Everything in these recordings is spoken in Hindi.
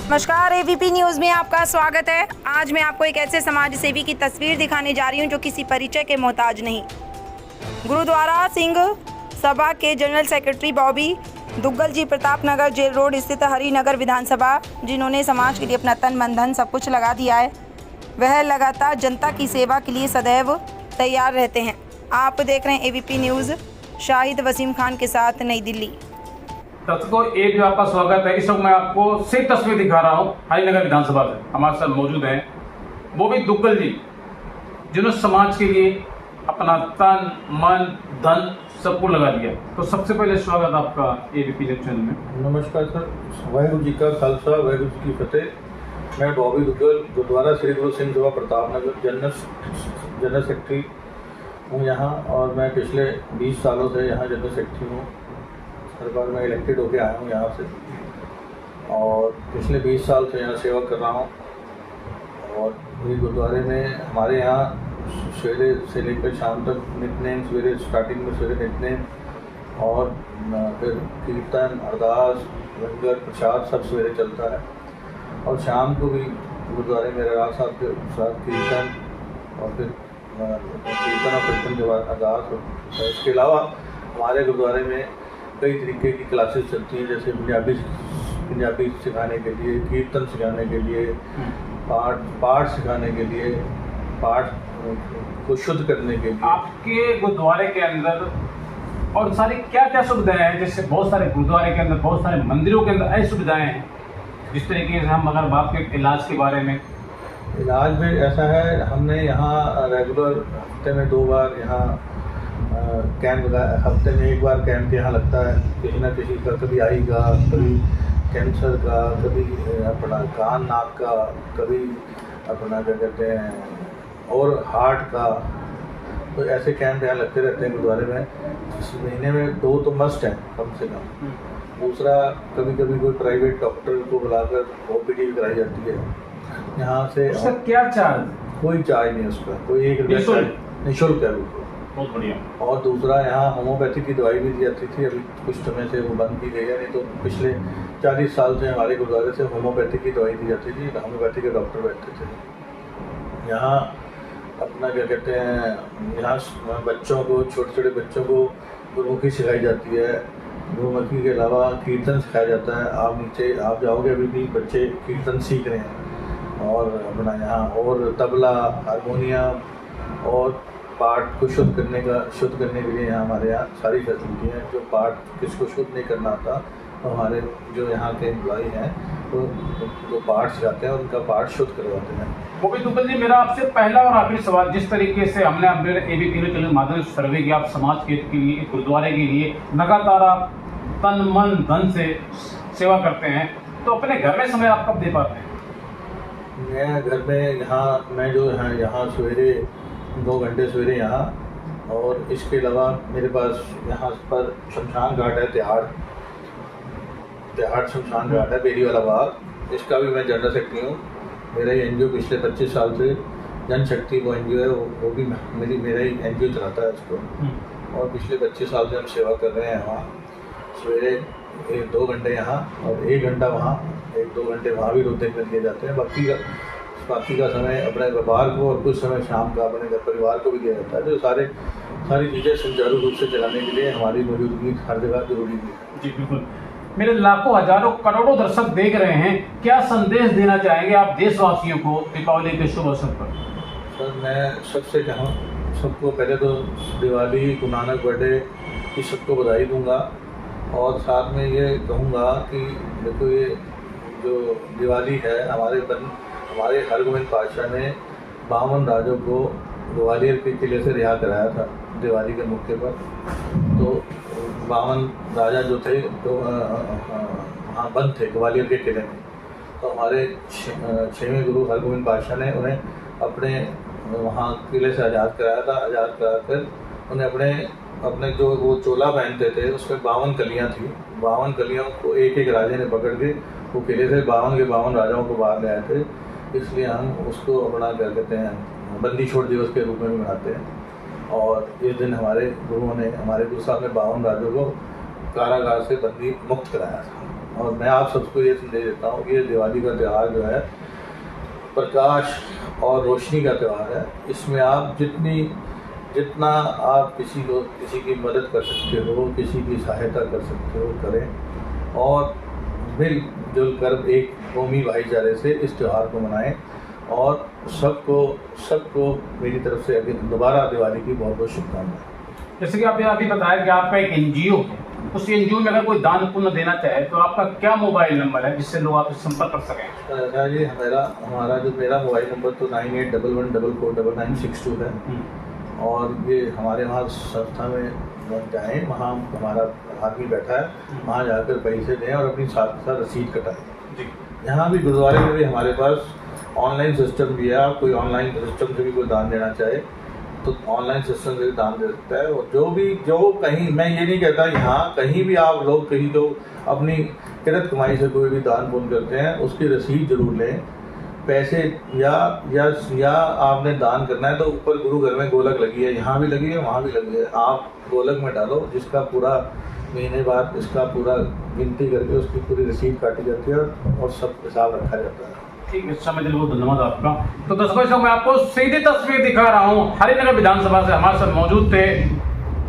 नमस्कार, एबीपी न्यूज में आपका स्वागत है। आज मैं आपको एक ऐसे समाज सेवी की तस्वीर दिखाने जा रही हूं जो किसी परिचय के मोहताज नहीं। गुरुद्वारा सिंह सभा के जनरल सेक्रेटरी बॉबी दुग्गल जी, प्रताप नगर जेल रोड स्थित हरिनगर विधानसभा, जिन्होंने समाज के लिए अपना तन मन धन सब कुछ लगा दिया है। वह लगातार जनता की सेवा के लिए सदैव तैयार रहते हैं। आप देख रहे हैं एबीपी न्यूज। शाहिद वसीम खान के साथ, नई दिल्ली। दर्शकों, एक आपका स्वागत है। इस वक्त मैं आपको सिर्फ तस्वीर दिखा रहा हूँ हरिनगर विधानसभा से। हमारे साथ मौजूद हैं बॉबी दुग्गल जी, जिन्होंने समाज के लिए अपना तन मन धन सबको लगा दिया। तो सबसे पहले स्वागत आपका एबीपी न्यूज चैनल में। नमस्कार सर, वाहिगुरू जी का खालसा वाहिगुरू जी की फतेह। मैं बॉबी दुग्गल, गुरुद्वारा श्री गुरु सिंह सभा प्रताप नगर जनरल सेक्रेटरी हूँ यहाँ, और मैं पिछले 20 सालों से यहाँ जनरल सेक्रेटरी हूँ। हर बार मैं इलेक्टेड होके आया हूँ यहाँ से, और पिछले 20 साल से यहाँ सेवा कर रहा हूँ। और ये गुरुद्वारे में हमारे यहाँ सवेरे से लेकर शाम तक नित्यनेम, सवेरे स्टार्टिंग में सवेरे नित्यनेम और फिर कीर्तन, अरदास, लंगर, प्रसाद सब सवेरे चलता है। और शाम को भी गुरुद्वारे में राज साहब के साथ कीर्तन, और फिर कीर्तन और कीर्तन के बाद अरदास। और इसके अलावा हमारे गुरुद्वारे में कई तरीके की क्लासेस चलती हैं, जैसे पंजाबी सिखाने के लिए, कीर्तन सिखाने के लिए, पाठ सिखाने के लिए, पाठ को शुद्ध करने के लिए। आपके गुरुद्वारे के अंदर और सारी क्या क्या सुविधाएं हैं? जैसे बहुत सारे गुरुद्वारे के अंदर, बहुत सारे मंदिरों के अंदर ऐसी सुविधाएं हैं, जिस तरीके से हम अगर बात करें इलाज के बारे में। इलाज में ऐसा है, हमने यहाँ रेगुलर हफ्ते में 2 बार यहाँ कैंप लगाया। हफ्ते में 1 बार कैंप यहाँ लगता है, किसी न किसी का, कभी आई का, कभी कैंसर का, कभी अपना कान नाक का, कभी अपना क्या कहते हैं और हार्ट का। तो ऐसे कैंप यहाँ लगते रहते हैं गुरुद्वारे में। इस महीने में 2 तो मस्ट हैं कम से कम। दूसरा, कभी कभी कोई प्राइवेट डॉक्टर को बुलाकर ओपीडी भी कराई जाती है यहाँ से। उसका क्या चार्ज? कोई चार्ज नहीं उसका, कोई 1 रुपया निःशुल्क है बिल्कुल। बहुत बढ़िया। और दूसरा, यहाँ होम्योपैथी की दवाई भी दी जाती थी, अभी कुछ समय से वो बंद की गई है। नहीं तो पिछले 40 साल से हमारे गुरुद्वारे से होम्योपैथी की दवाई दी जाती थी। होम्योपैथी के डॉक्टर बैठते थे यहाँ। अपना क्या कहते हैं, यहाँ बच्चों को, छोटे छोटे बच्चों को गुरुमुखी सिखाई जाती है। गुरुमुखी के अलावा कीर्तन सिखाया जाता है। आप नीचे आप जाओगे, अभी भी बच्चे कीर्तन सीख रहे हैं। और अपना यहाँ और तबला, हारमोनियम और पाठ को शुद्ध करने के लिए यहाँ हमारे यहाँ सारी फैसिलिटी हैं। जो पाठ किसको शुद्ध नहीं करना आता, तो हमारे जो यहाँ के एम्प्लॉई हैं तो पाठ सिखाते हैं और उनका पाठ शुद्ध करवाते हैं। बॉबी दुग्गल जी, मेरा आपसे पहला और आखिरी सवाल, जिस तरीके से हमने अपने एबीपी न्यूज चैनल के माध्यम से सर्वे किया, आप समाज के लिए, गुरुद्वारे के लिए लगातार आप तन मन धन से सेवा करते हैं, तो अपने घर में समय आप कब दे पाते हैं? मैं घर में मैं जो यहाँ सवेरे 2 घंटे सवेरे यहाँ, और इसके अलावा मेरे पास यहाँ पर शमशान घाट है, तिहाड़ शमशान घाट है, बेरी वाला बाग। इसका भी मैं जनरल सेक्रेटरी हूँ। मेरा ही एनजीओ पिछले 25 साल से जनशक्ति वो एनजीओ है, वो भी मेरा ही एनजीओ चलाता है उसको। और पिछले 25 साल से हम सेवा कर रहे हैं वहाँ। सवेरे 2 घंटे यहाँ और 1 घंटा वहाँ, 1-2 घंटे वहाँ भी रोते में दिए जाते हैं। बाकी का समय अपने व्यापार को, और कुछ समय शाम का अपने घर परिवार को भी दिया जाता है। जो सारी चीज़ें सुचारू रूप से चलाने के लिए हमारी मौजूदगी हर जगह जरूरी है। जी बिल्कुल। मेरे लाखों, हजारों, करोड़ों दर्शक देख रहे हैं, क्या संदेश देना चाहेंगे आप देशवासियों को दीपावली के शुभ अवसर पर? सर, मैं सबको पहले तो दिवाली, गुरु नानक बर्थडे की सबको बधाई दूंगा। और साथ में ये कहूँगा कि देखो, ये जो दिवाली है, हमारे हरगोविंद पातशाह ने 52 राजों को ग्वालियर के किले से रिहा कराया था दिवाली के मौके पर। तो 52 राजा जो थे तो वहाँ बंद थे ग्वालियर के किले में। तो हमारे 6वें गुरु हरगोविंद पातशाह ने उन्हें अपने वहाँ किले से आज़ाद कराया था। आज़ाद कराकर उन्हें अपने जो वो चोला पहनते थे, उसमें 52 कलियाँ थी। 52 कलियों को एक राजे ने पकड़ के वो किले से 52 के 52 राजाओं को बाहर ले आए थे। इसलिए हम उसको अपना क्या कहते हैं, बंदी छोड़ दिवस के रूप में भी मनाते हैं। और इस दिन हमारे गुरु साहब ने 52 राजों को कारागार से बंदी मुक्त कराया था। और मैं आप सबको ये संदेश देता हूँ कि ये दिवाली का त्यौहार जो है प्रकाश और रोशनी का त्यौहार है। इसमें आप जितना आप किसी की मदद कर सकते हो, किसी की सहायता कर सकते हो करें, और मिलजुल कर एक कौमी भाईचारे से इस त्यौहार को मनाएं। और सबको मेरी तरफ से अभी दोबारा दिवाली की बहुत बहुत शुभकामनाएं। जैसे कि आपने अभी बताया कि आपका एक एनजीओ है, उस एनजीओ में अगर कोई दान पुण्य देना चाहे तो आपका क्या मोबाइल नंबर है जिससे लोग आपसे संपर्क कर सकें? अच्छा जी, मेरा मोबाइल नंबर तो 9811449962 है। और ये हमारे वहाँ संस्था में जाएँ, वहाँ हमारा आदमी बैठा है, वहाँ जाकर पैसे दें और अपनी साथ रसीद कटाएँ। यहाँ भी गुरुद्वारे में भी हमारे पास ऑनलाइन सिस्टम भी है। आप कोई ऑनलाइन सिस्टम से भी कोई दान देना चाहे तो ऑनलाइन सिस्टम से भी दान दे सकता है। और जो कहीं, मैं ये नहीं कहता यहाँ कहीं भी आप लोग कहीं तो अपनी किरत कमाई से कोई भी दान पुण्य करते हैं, उसकी रसीद जरूर लें। पैसे या आपने दान करना है तो ऊपर गुरु घर में गोलक लगी है, यहाँ भी लगी है, वहाँ भी लगी है, आप गोलक में डालो, जिसका पूरा महीने बाद इसका पूरा गिनती करके उसकी पूरी रसीद काटी जाती है और सब हिसाब रखा जाता है। ठीक है, समय के लिए बहुत धन्यवाद आपका। तो दर्शकों, मैं आपको सीधी तस्वीर दिखा रहा हूँ हरिनगर विधानसभा से। हमारे साथ मौजूद थे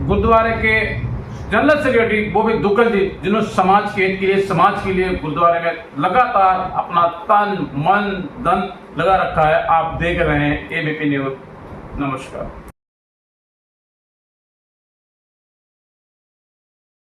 गुरुद्वारे के जनरल सेक्रेटरी बॉबी दुग्गल जी, जिन्होंने समाज के हित के लिए, समाज के लिए गुरुद्वारे में लगातार अपना तन मन धन लगा रखा है। आप देख रहे हैं एबीपी न्यूज। नमस्कार।